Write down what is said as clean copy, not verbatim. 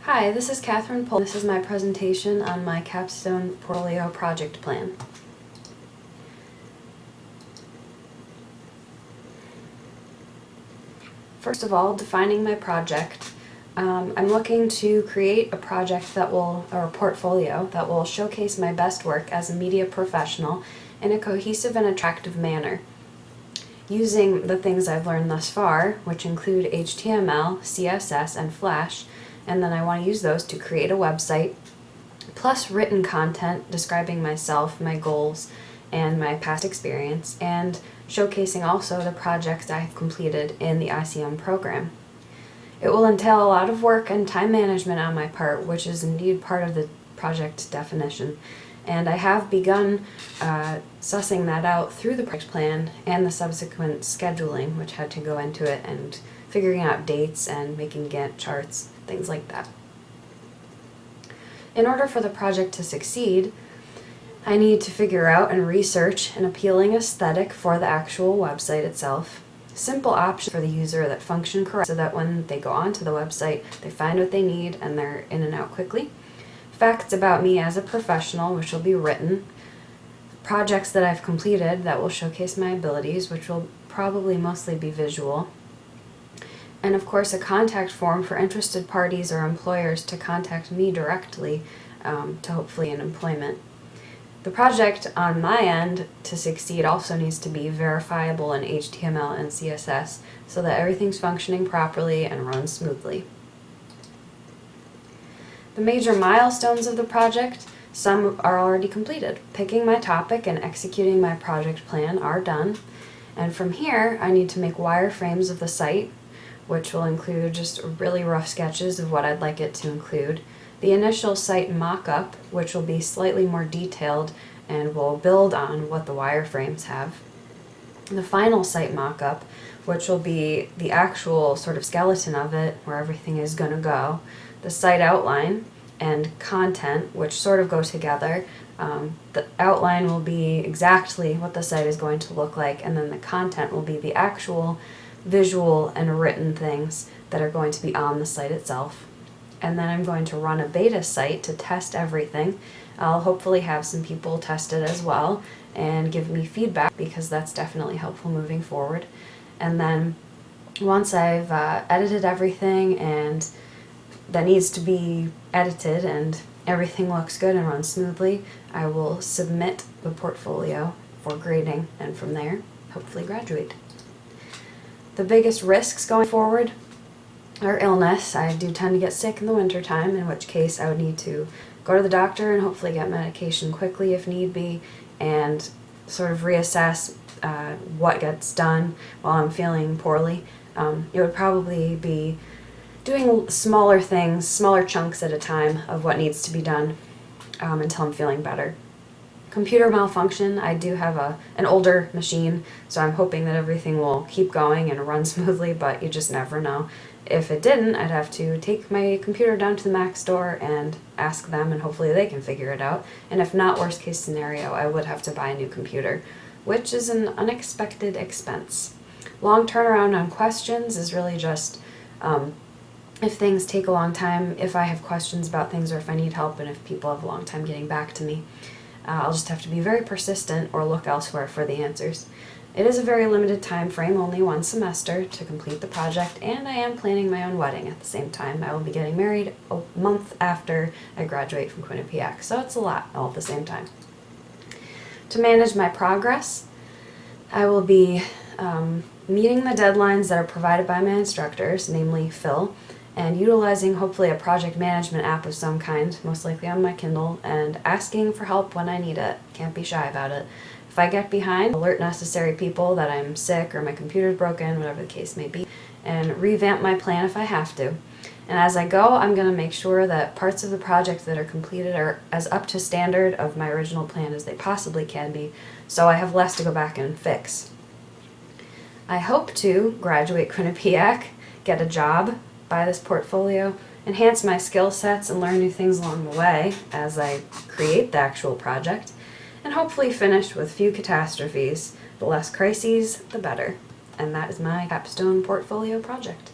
Hi, this is Catherine Pohl. This is my presentation on my Capstone portfolio project plan. First of all, defining my project. I'm looking to create a project or a portfolio that will showcase my best work as a media professional in a cohesive and attractive manner. Using the things I've learned thus far, which include HTML, CSS, and Flash, and then I want to use those to create a website, plus written content describing myself, my goals, and my past experience, and showcasing also the projects I have completed in the ICM program. It will entail a lot of work and time management on my part, which is indeed part of the project definition. And I have begun sussing that out through the project plan and the subsequent scheduling, which had to go into it, and figuring out dates and making Gantt charts, things like that. In order for the project to succeed, I need to figure out and research an appealing aesthetic for the actual website itself, simple options for the user that function correctly so that when they go onto the website, they find what they need and they're in and out quickly. Facts about me as a professional, which will be written. Projects that I've completed that will showcase my abilities, which will probably mostly be visual. And of course, a contact form for interested parties or employers to contact me directly to hopefully an employment. The project on my end to succeed also needs to be verifiable in HTML and CSS so that everything's functioning properly and runs smoothly. The major milestones of the project, some are already completed. Picking my topic and executing my project plan are done. And from here, I need to make wireframes of the site, which will include just really rough sketches of what I'd like it to include. The initial site mock-up, which will be slightly more detailed and will build on what the wireframes have. The final site mock-up, which will be the actual sort of skeleton of it, where everything is going to go. The site outline and content, which sort of go together. The outline will be exactly what the site is going to look like, and then the content will be the actual visual and written things that are going to be on the site itself. And then I'm going to run a beta site to test everything. I'll hopefully have some people test it as well and give me feedback, because that's definitely helpful moving forward. And then once I've edited everything and that needs to be edited and everything looks good and runs smoothly, I will submit the portfolio for grading, and from there, hopefully graduate. The biggest risks going forward are illness. I do tend to get sick in the wintertime, in which case I would need to go to the doctor and hopefully get medication quickly if need be, and sort of reassess what gets done while I'm feeling poorly. It would probably be doing smaller things, smaller chunks at a time of what needs to be done until I'm feeling better. Computer malfunction, I do have an older machine, so I'm hoping that everything will keep going and run smoothly, but you just never know. If it didn't, I'd have to take my computer down to the Mac store and ask them, and hopefully they can figure it out. And if not, worst case scenario, I would have to buy a new computer, which is an unexpected expense. Long turnaround on questions is really just if things take a long time, if I have questions about things or if I need help, and if people have a long time getting back to me. I'll just have to be very persistent or look elsewhere for the answers. It is a very limited time frame, only one semester to complete the project, and I am planning my own wedding at the same time. I will be getting married a month after I graduate from Quinnipiac, so it's a lot all at the same time. To manage my progress, I will be meeting the deadlines that are provided by my instructors, namely Phil, and utilizing hopefully a project management app of some kind, most likely on my Kindle, and asking for help when I need it. Can't be shy about it. If I get behind, alert necessary people that I'm sick or my computer's broken, whatever the case may be, and revamp my plan if I have to. And as I go, I'm going to make sure that parts of the project that are completed are as up to standard of my original plan as they possibly can be, so I have less to go back and fix. I hope to graduate Quinnipiac, get a job, buy this portfolio, enhance my skill sets and learn new things along the way as I create the actual project, and hopefully finish with few catastrophes. The less crises, the better. And that is my Capstone portfolio project.